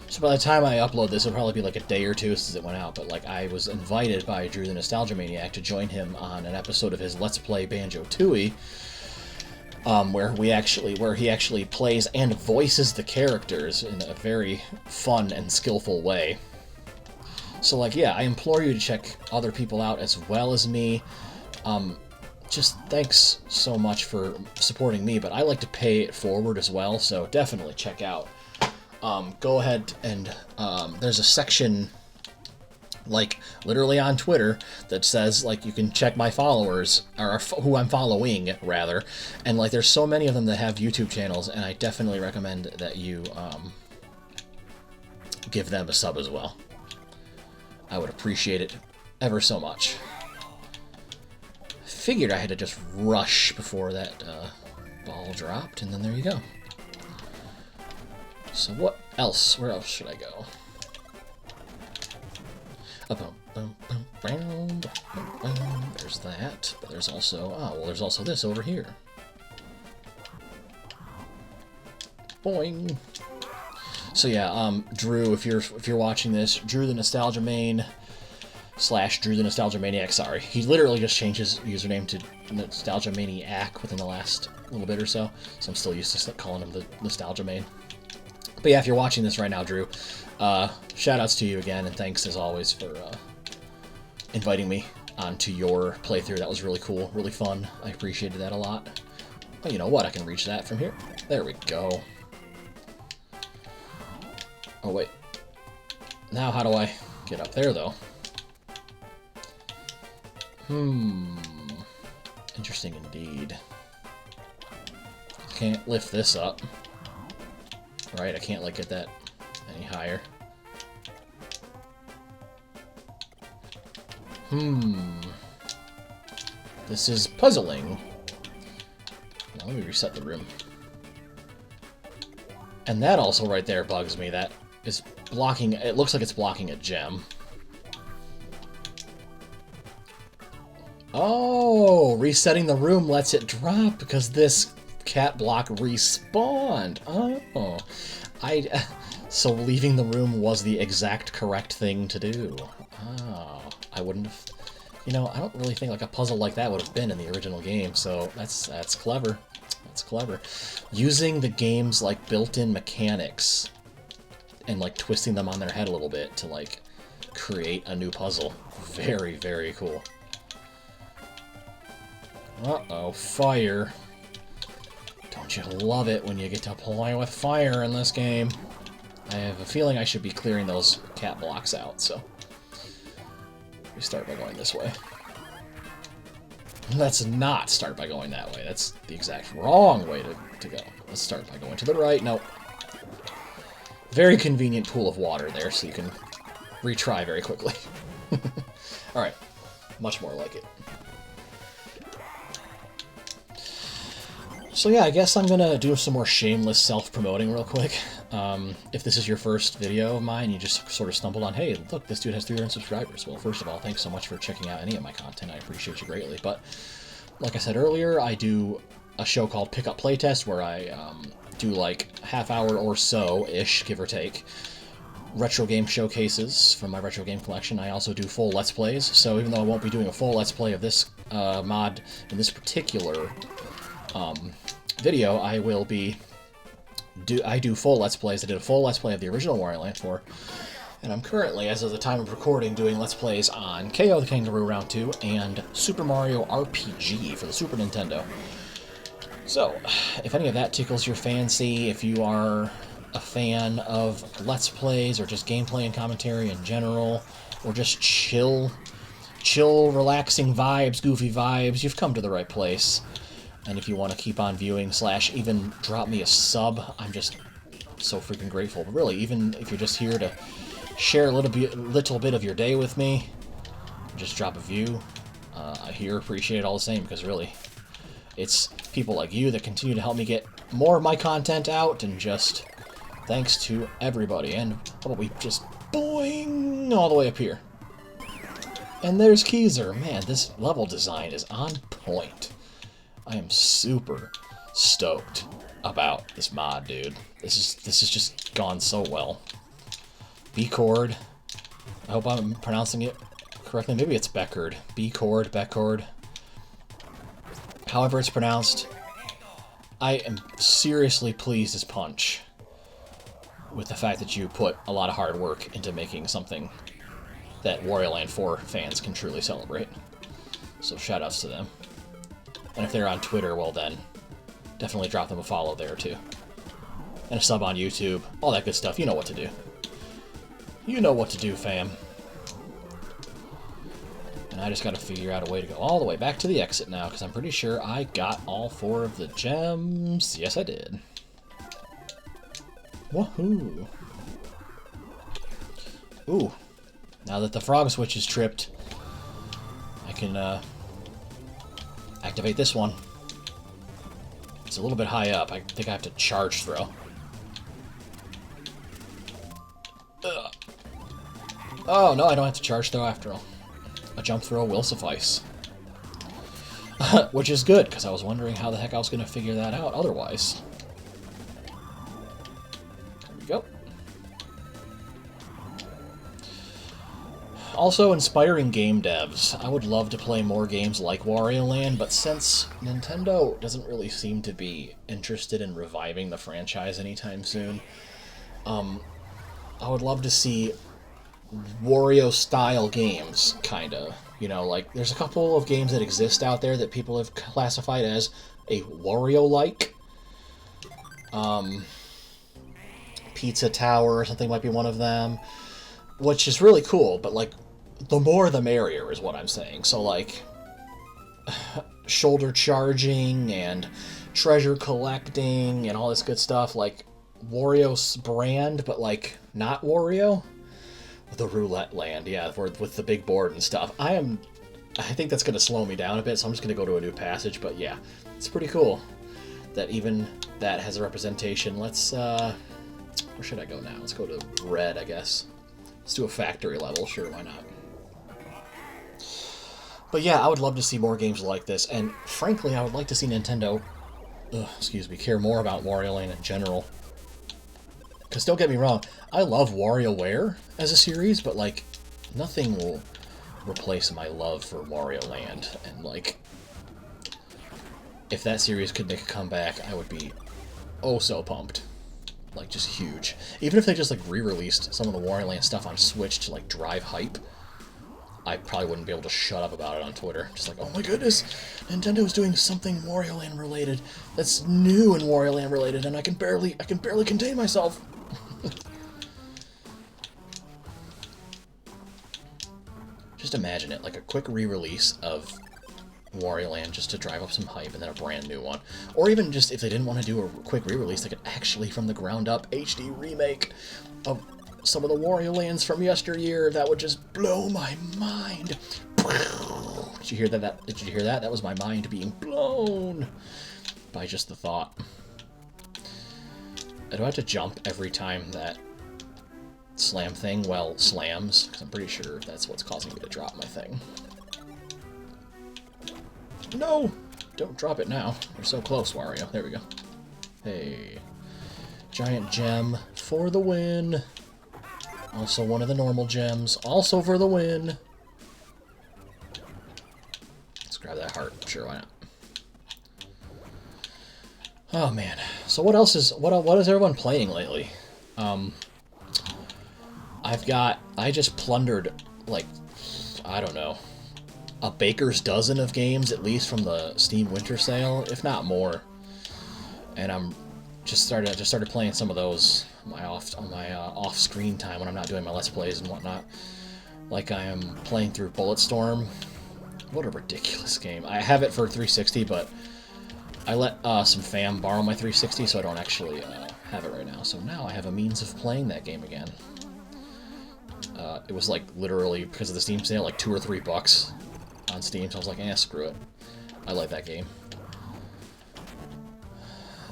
So by the time I upload this, it'll probably be like a day or two since it went out, but like, I was invited by Drew the Nostalgia Maniac to join him on an episode of his Let's Play Banjo-Tooie, where he actually plays and voices the characters in a very fun and skillful way. So like, yeah, I implore you to check other people out as well as me. Just thanks so much for supporting me, but I like to pay it forward as well, so definitely check out. Go ahead and there's a section, like, literally on Twitter that says, like, you can check my followers, or who I'm following, rather, and, like, there's so many of them that have YouTube channels, and I definitely recommend that you give them a sub as well. I would appreciate it ever so much. Figured I had to just rush before that ball dropped, and then there you go. So what else? Where else should I go? There's that, but there's also, oh, well, there's also this over here. Boing. So yeah, Drew, if you're watching this, Drew the Nostalgia Main / Drew the Nostalgia Maniac. Sorry, he literally just changed his username to Nostalgia Maniac within the last little bit or so. So I'm still used to calling him the Nostalgia Main. But yeah, if you're watching this right now, Drew, shoutouts to you again, and thanks as always for inviting me onto your playthrough. That was really cool, really fun. I appreciated that a lot. But you know what? I can reach that from here. There we go. Oh, wait. Now how do I get up there, though? Interesting indeed. Can't lift this up. Right, I can't, like, get that any higher. This is puzzling. Now, let me reset the room. And that also right there bugs me. That is blocking, it looks like it's blocking a gem. Oh, resetting the room lets it drop because this cat block respawned. Oh, so leaving the room was the exact correct thing to do. Oh, I wouldn't have, you know, I don't really think like a puzzle like that would have been in the original game, so that's clever. That's clever. Using the game's like built-in mechanics and like twisting them on their head a little bit to like create a new puzzle. Very, very cool. Uh-oh, fire. Don't you love it when you get to play with fire in this game? I have a feeling I should be clearing those cat blocks out, so we start by going this way. Let's not start by going that way. That's the exact wrong way to go. Let's start by going to the right. Nope. Very convenient pool of water there, so you can retry very quickly. Alright. Much more like it. So yeah, I guess I'm gonna do some more shameless self-promoting real quick. If this is your first video of mine, you just sort of stumbled on, hey, look, this dude has 300 subscribers. Well, first of all, thanks so much for checking out any of my content. I appreciate you greatly. But like I said earlier, I do a show called Pick Up Playtest where I do like half hour or so-ish, give or take, retro game showcases from my retro game collection. I also do full Let's Plays. So even though I won't be doing a full Let's Play of this mod in this particular video, I will be I do full Let's Plays. I did a full Let's Play of the original Wario Land 4, and I'm currently, as of the time of recording, doing Let's Plays on KO the Kangaroo Round 2 and Super Mario RPG for the Super Nintendo. So, if any of that tickles your fancy, if you are a fan of Let's Plays or just gameplay and commentary in general, or just chill, relaxing vibes, goofy vibes, you've come to the right place. And if you want to keep on viewing / even drop me a sub, I'm just so freaking grateful. But really, even if you're just here to share a little bit of your day with me, just drop a view. I appreciate it all the same, because really, it's people like you that continue to help me get more of my content out, and just thanks to everybody. And how about we just boing all the way up here. And there's Keezer. Man, this level design is on point. I am super stoked about this mod, dude. This is just gone so well. B-chord. I hope I'm pronouncing it correctly. Maybe it's Beckord. B-chord, Beckord. However it's pronounced, I am seriously pleased as punch with the fact that you put a lot of hard work into making something that Wario Land 4 fans can truly celebrate. So shoutouts to them. And if they're on Twitter, well then, definitely drop them a follow there too. And a sub on YouTube, all that good stuff. You know what to do. You know what to do, fam. And I just gotta figure out a way to go all the way back to the exit now, because I'm pretty sure I got all 4 of the gems. Yes, I did. Woohoo! Ooh. Now that the frog switch is tripped, I can, activate this one. It's a little bit high up. I think I have to charge throw. Ugh. Oh, no, I don't have to charge throw after all. A jump throw will suffice. Which is good, because I was wondering how the heck I was going to figure that out otherwise. There we go. Also, inspiring game devs. I would love to play more games like Wario Land, but since Nintendo doesn't really seem to be interested in reviving the franchise anytime soon, I would love to see Wario-style games, kinda. You know, like, there's a couple of games that exist out there that people have classified as a Wario-like. Pizza Tower or something might be one of them, which is really cool, but, like, the more the merrier is what I'm saying. So, like, shoulder charging and treasure collecting and all this good stuff, like Wario's brand, but, like, not Wario. The Roulette Land, yeah, with the big board and stuff. I think that's going to slow me down a bit, so I'm just going to go to a new passage, but yeah, it's pretty cool that even that has a representation. Let's, where should I go now? Let's go to red, I guess. Let's do a factory level, sure, why not? But yeah, I would love to see more games like this, and frankly, I would like to see Nintendo, care more about Wario Land in general. Because don't get me wrong, I love WarioWare as a series, but, like, nothing will replace my love for Wario Land. And, like, if that series could make a comeback, I would be oh so pumped. Like, just huge. Even if they just, like, re-released some of the Wario Land stuff on Switch to, like, drive hype, I probably wouldn't be able to shut up about it on Twitter. Just like, oh my goodness, Nintendo's doing something Wario Land related that's new and Wario Land related, and I can barely contain myself. Just imagine it, like a quick re-release of Wario Land just to drive up some hype, and then a brand new one. Or even just, if they didn't want to do a quick re-release, they could actually, from the ground up, HD remake of some of the Wario Lands from yesteryear. That would just blow my mind. Did you hear that? Did you hear that? That was my mind being blown by just the thought. Do I have to jump every time that slam thing, well, slams? Because I'm pretty sure that's what's causing me to drop my thing. No! Don't drop it now. We're so close, Wario. There we go. Hey. Giant gem for the win. Also one of the normal gems. Also for the win. Let's grab that heart. Sure, why not? Oh man. So what else is what is everyone playing lately? I just plundered, like, I don't know, a baker's dozen of games at least from the Steam Winter Sale, if not more. And I'm just started playing some of those on my off-screen time when I'm not doing my Let's Plays and whatnot. Like I am playing through Bulletstorm. What a ridiculous game. I have it for 360, but I let some fam borrow my 360, so I don't actually have it right now. So now I have a means of playing that game again. It was like literally, because of the Steam sale, like $2 or $3 on Steam, so I was like, screw it. I like that game.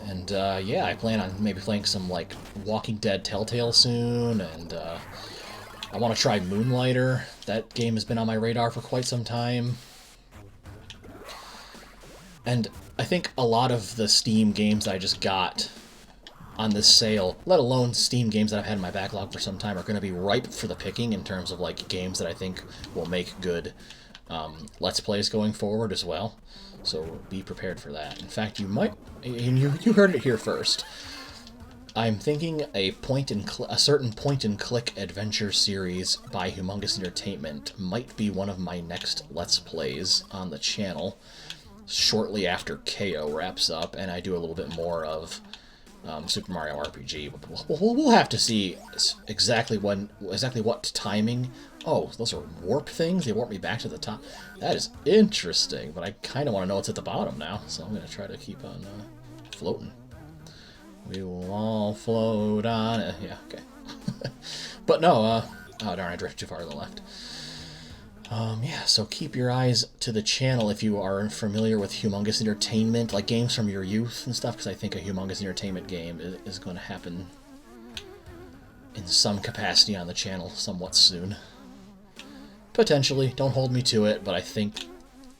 And yeah, I plan on maybe playing some like Walking Dead Telltale soon, and I want to try Moonlighter. That game has been on my radar for quite some time. And I think a lot of the Steam games that I just got on this sale, let alone Steam games that I've had in my backlog for some time, are going to be ripe for the picking in terms of like games that I think will make good Let's Plays going forward as well. So be prepared for that. In fact, you might, and you heard it here first, I'm thinking a certain point-and-click adventure series by Humongous Entertainment might be one of my next Let's Plays on the channel shortly after KO wraps up, and I do a little bit more of Super Mario RPG. We'll have to see exactly what timing. Oh, those are warp things? They warp me back to the top? That is interesting, but I kind of want to know what's at the bottom now, so I'm going to try to keep on floating. We will all float on it. Yeah, okay. But no, oh darn, I drifted too far to the left. Yeah, so keep your eyes to the channel if you are familiar with Humongous Entertainment, like games from your youth and stuff, because I think a Humongous Entertainment game is going to happen in some capacity on the channel somewhat soon. Potentially. Don't hold me to it, but I think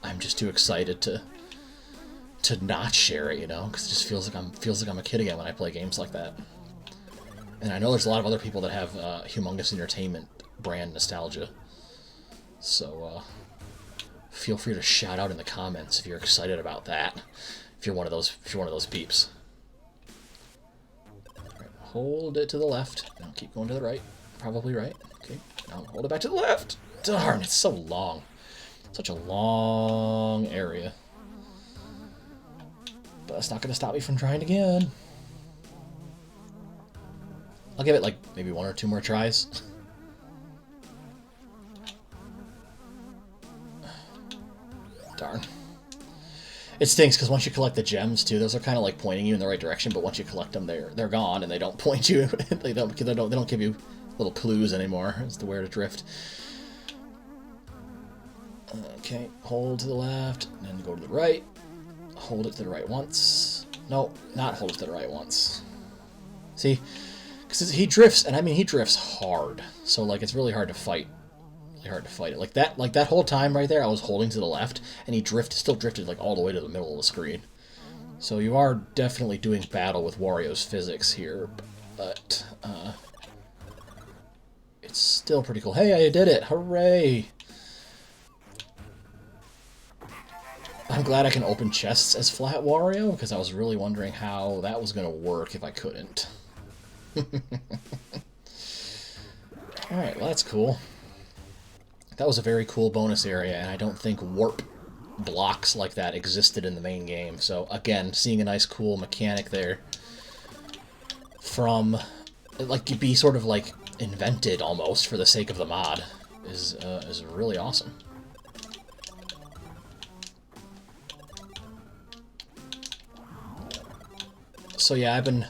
I'm just too excited to not share it, you know, because it just feels like I'm a kid again when I play games like that. And I know there's a lot of other people that have Humongous Entertainment brand nostalgia. So feel free to shout out in the comments if you're excited about that. If you're one of those peeps. Right, hold it to the left. Now keep going to the right. Probably right. Okay. Now hold it back to the left. Darn, it's so long. Such a long area. But that's not going to stop me from trying again. I'll give it like maybe 1 or 2 more tries. Darn. It stinks because once you collect the gems too, those are kind of like pointing you in the right direction. But once you collect them, they're gone and they don't point you. they don't give you little clues anymore as to where to drift. Okay, hold to the left, and then go to the right. Hold it to the right once. No, not hold it to the right once. See? Because he drifts, and I mean he drifts hard. So like it's really hard to fight. Really hard to fight it. Like that whole time right there, I was holding to the left, and he still drifted like all the way to the middle of the screen. So you are definitely doing battle with Wario's physics here, but it's still pretty cool. Hey, I did it! Hooray! I'm glad I can open chests as Flat Wario, because I was really wondering how that was going to work if I couldn't. Alright, well that's cool. That was a very cool bonus area, and I don't think warp blocks like that existed in the main game. So again, seeing a nice cool mechanic there from, like, be sort of like invented almost for the sake of the mod is really awesome. So yeah, I've been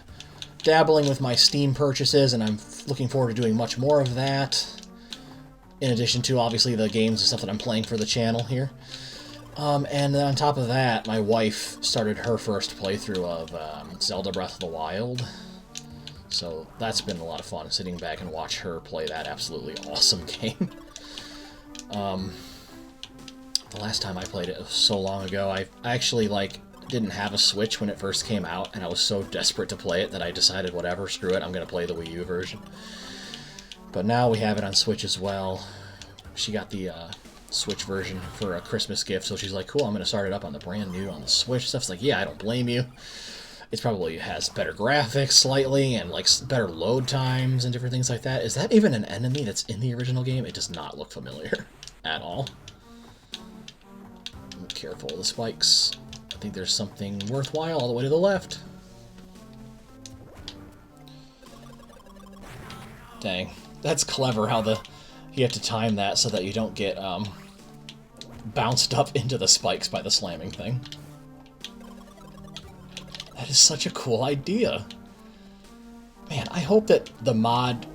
dabbling with my Steam purchases, and I'm looking forward to doing much more of that, in addition to, obviously, the games and stuff that I'm playing for the channel here. And then on top of that, my wife started her first playthrough of Zelda Breath of the Wild. So that's been a lot of fun, sitting back and watch her play that absolutely awesome game. The last time I played it was so long ago. I actually, like, didn't have a Switch when it first came out, and I was so desperate to play it that I decided, whatever, screw it, I'm going to play the Wii U version. But now we have it on Switch as well. She got the Switch version for a Christmas gift, so she's like, cool, I'm going to start it up on the brand new on the Switch. Stuff's like, yeah, I don't blame you. It probably has better graphics slightly, and like better load times and different things like that. Is that even an enemy that's in the original game? It does not look familiar at all. Be careful of the spikes. I think there's something worthwhile all the way to the left. Dang. That's clever how you have to time that so that you don't get bounced up into the spikes by the slamming thing. That is such a cool idea. Man, I hope that the mod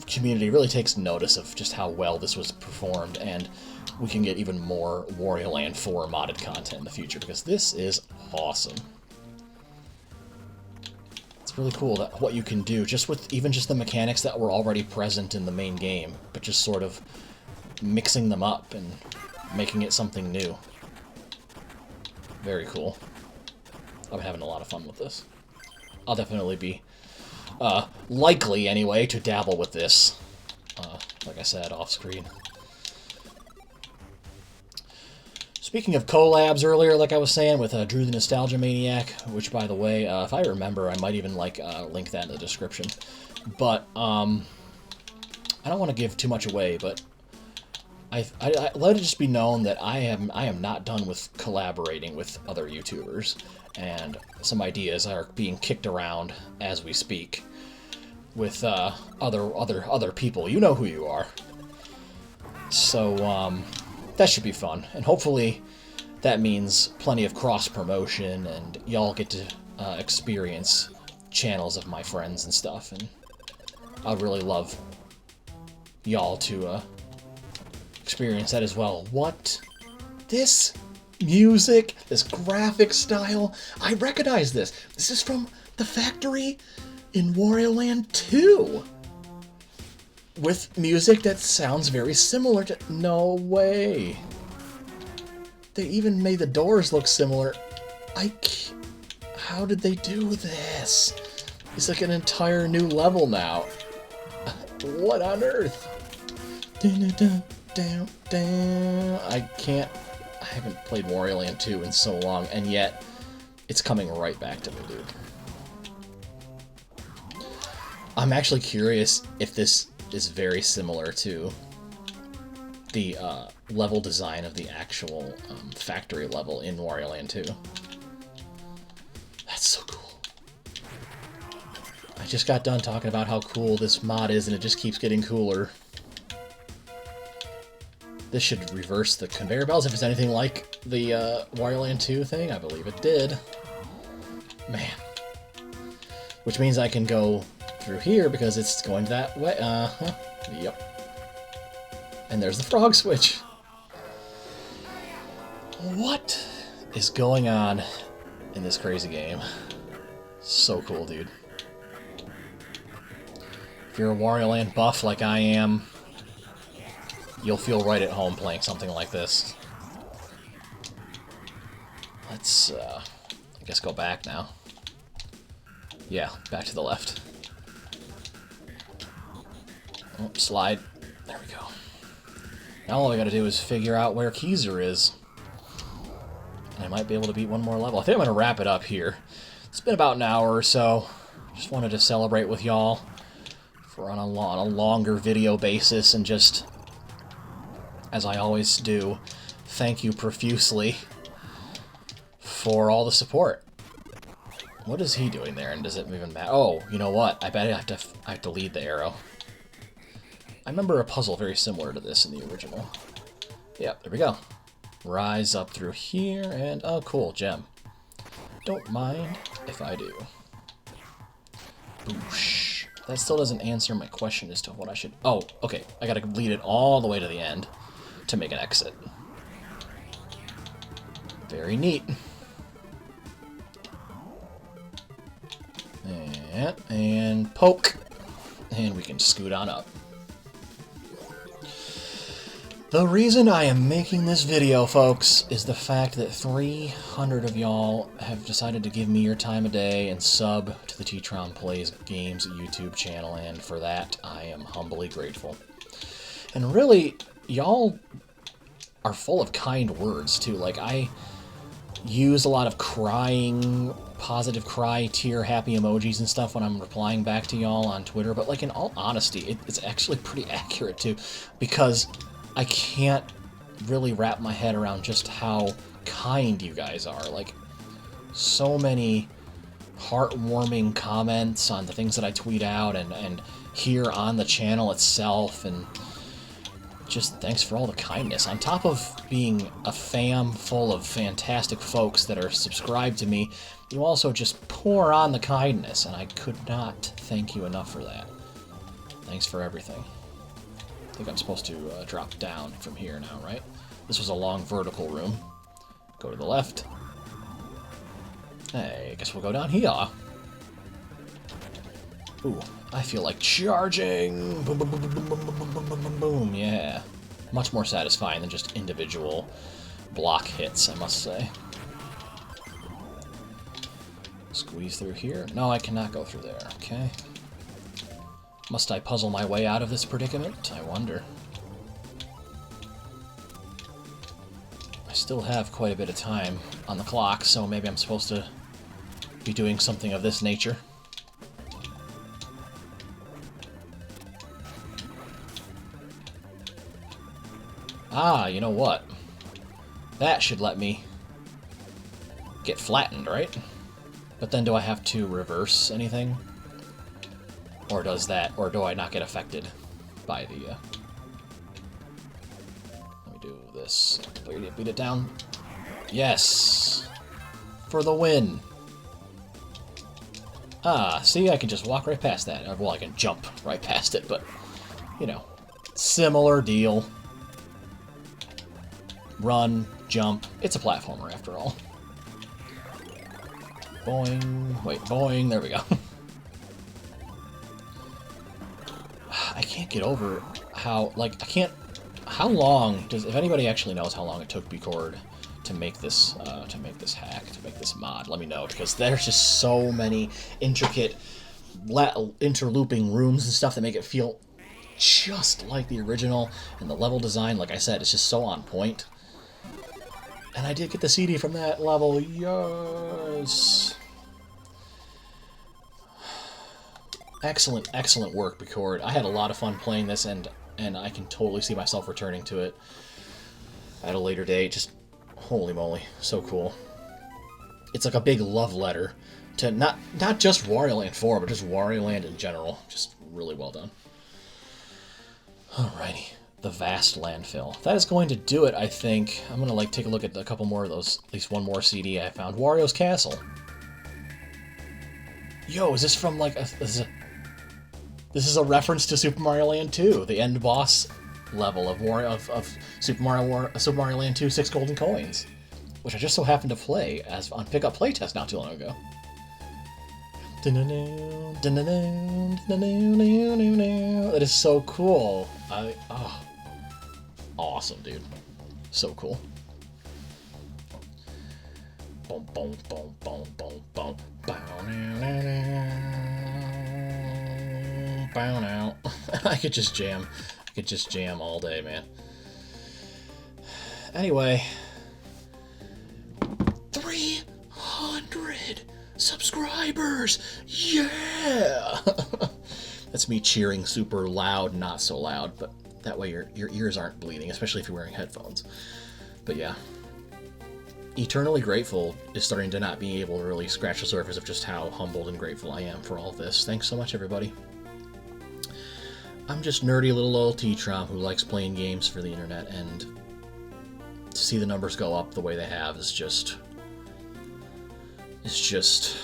community really takes notice of just how well this was performed, and we can get even more Wario Land 4 modded content in the future, because this is awesome. It's really cool that what you can do, just with even just the mechanics that were already present in the main game, but just sort of mixing them up and making it something new. Very cool. I'm having a lot of fun with this. I'll definitely be, likely anyway, to dabble with this, like I said, off-screen. Speaking of collabs earlier, like I was saying, with Drew the Nostalgia Maniac, which, by the way, if I remember, I might even, like, link that in the description. But, I don't want to give too much away, but I let it just be known that I am not done with collaborating with other YouTubers, and some ideas are being kicked around as we speak with other people. You know who you are. So, that should be fun, and hopefully that means plenty of cross-promotion, and y'all get to experience channels of my friends and stuff, and I'd really love y'all to experience that as well. What? This music, this graphic style, I recognize this. This is from the factory in Wario Land 2. with music that sounds very similar to... No way. They even made the doors look similar. How did they do this? It's like an entire new level now. What on earth? I haven't played Wario Land 2 in so long, and yet it's coming right back to me, dude. I'm actually curious if this is very similar to the level design of the actual factory level in Wario Land 2. That's so cool. I just got done talking about how cool this mod is, and it just keeps getting cooler. This should reverse the conveyor belts if it's anything like the Wario Land 2 thing. I believe it did. Man. Which means I can go through here because it's going that way. Uh-huh. Yep. And there's the frog switch. What is going on in this crazy game? So cool, dude. If you're a Wario Land buff like I am, you'll feel right at home playing something like this. Let's, I guess go back now. Yeah, back to the left. Oh, slide. There we go. Now all I gotta do is figure out where Keezer is. And I might be able to beat one more level. I think I'm gonna wrap it up here. It's been about an hour or so. Just wanted to celebrate with y'all for on a longer video basis, and just, as I always do, thank you profusely for all the support. What is he doing there, and does it even matter? Oh, you know what? I bet I have to lead the arrow. I remember a puzzle very similar to this in the original. Yep, there we go. Rise up through here, and oh, cool, gem. Don't mind if I do. Boosh. That still doesn't answer my question as to what I should... Oh, okay. I gotta lead it all the way to the end to make an exit. Very neat. And poke. And we can scoot on up. The reason I am making this video, folks, is the fact that 300 of y'all have decided to give me your time of day and sub to the TTromPlaysGames YouTube channel, and for that I am humbly grateful. And really, y'all are full of kind words, too. Like, I use a lot of crying, positive cry, tear, happy emojis and stuff when I'm replying back to y'all on Twitter, but, like, in all honesty, it's actually pretty accurate, too, because I can't really wrap my head around just how kind you guys are. Like, so many heartwarming comments on the things that I tweet out and here on the channel itself, and just thanks for all the kindness. On top of being a fam full of fantastic folks that are subscribed to me, you also just pour on the kindness, and I could not thank you enough for that. Thanks for everything. I think I'm supposed to drop down from here now, right? This was a long vertical room. Go to the left. Hey, I guess we'll go down here. Ooh, I feel like charging! Boom, boom, boom, boom, boom, boom, boom, boom, boom, boom, boom, yeah. Much more satisfying than just individual block hits, I must say. Squeeze through here. No, I cannot go through there, okay. Must I puzzle my way out of this predicament? I wonder. I still have quite a bit of time on the clock, so maybe I'm supposed to be doing something of this nature. Ah, you know what? That should let me get flattened, right? But then do I have to reverse anything? Or does that, or do I not get affected by the, let me do this. Beat it down. Yes! For the win! Ah, see, I can just walk right past that. Well, I can jump right past it, but, you know, similar deal. Run, jump. It's a platformer, after all. Boing. Wait, boing. There we go. I can't get over how, like, how long does, if anybody actually knows how long it took Bcord to make this hack, to make this mod, let me know, because there's just so many intricate interlooping rooms and stuff that make it feel just like the original, and the level design, like I said, it's just so on point. And I did get the CD from that level, yes! Excellent, excellent work, Bcord. I had a lot of fun playing this, and I can totally see myself returning to it at a later date. Just, holy moly, so cool. It's like a big love letter to not just Wario Land 4, but just Wario Land in general. Just really well done. Alrighty, the vast landfill. That is going to do it, I think. I'm gonna like take a look at a couple more of those, at least one more CD I found. Wario's Castle. Yo, is this from like this is a reference to Super Mario Land 2, the end boss level of Super Mario Land 2 6 Golden Coins, which I just so happened to play as on Pickup Playtest not too long ago. That is so cool. Oh, awesome, dude. So cool. Boom, boom, boom, boom, boom, boom. Bow now. I could just jam. I could just jam all day, man. Anyway, 300 subscribers! Yeah! That's me cheering super loud, not so loud, but that way your ears aren't bleeding, especially if you're wearing headphones. But yeah. Eternally Grateful is starting to not be able to really scratch the surface of just how humbled and grateful I am for all this. Thanks so much, everybody. I'm just nerdy little old TTrom who likes playing games for the internet, and to see the numbers go up the way they have is just... It's just...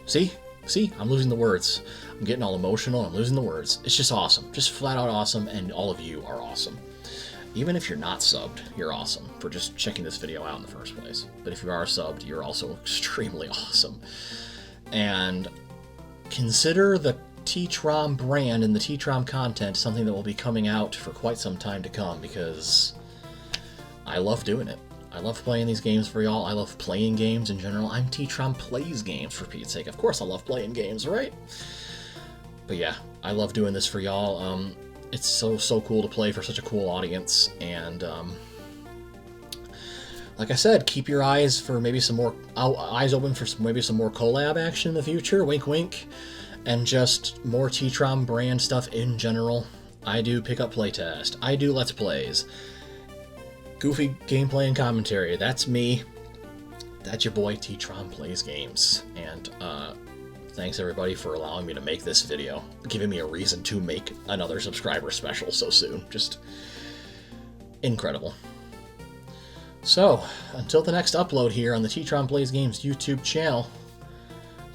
See? See? I'm losing the words. I'm getting all emotional, I'm losing the words. It's just awesome. Just flat out awesome, and all of you are awesome. Even if you're not subbed, you're awesome for just checking this video out in the first place. But if you are subbed, you're also extremely awesome. And consider the TTrom brand and the TTrom content something that will be coming out for quite some time to come, because I love doing it. I love playing these games for y'all. I love playing games in general. I'm TTromPlaysGames, for Pete's sake. Of course I love playing games, right? But yeah, I love doing this for y'all. It's so cool to play for such a cool audience, and like I said, keep your eyes for maybe some more eyes open for maybe some more collab action in the future. Wink, wink, and just more TTrom brand stuff in general. I do Pickup Playtest. I do Let's Plays, goofy gameplay and commentary. That's me. That's your boy TTromPlaysGames, and thanks everybody for allowing me to make this video, giving me a reason to make another subscriber special so soon. Just incredible. So, until the next upload here on the TTromPlaysGames YouTube channel,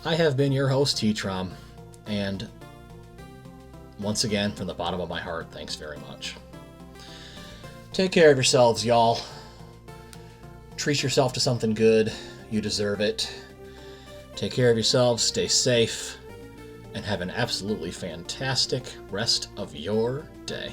I have been your host, TTrom, and once again, from the bottom of my heart, thanks very much. Take care of yourselves, y'all. Treat yourself to something good. You deserve it. Take care of yourselves, stay safe, and have an absolutely fantastic rest of your day.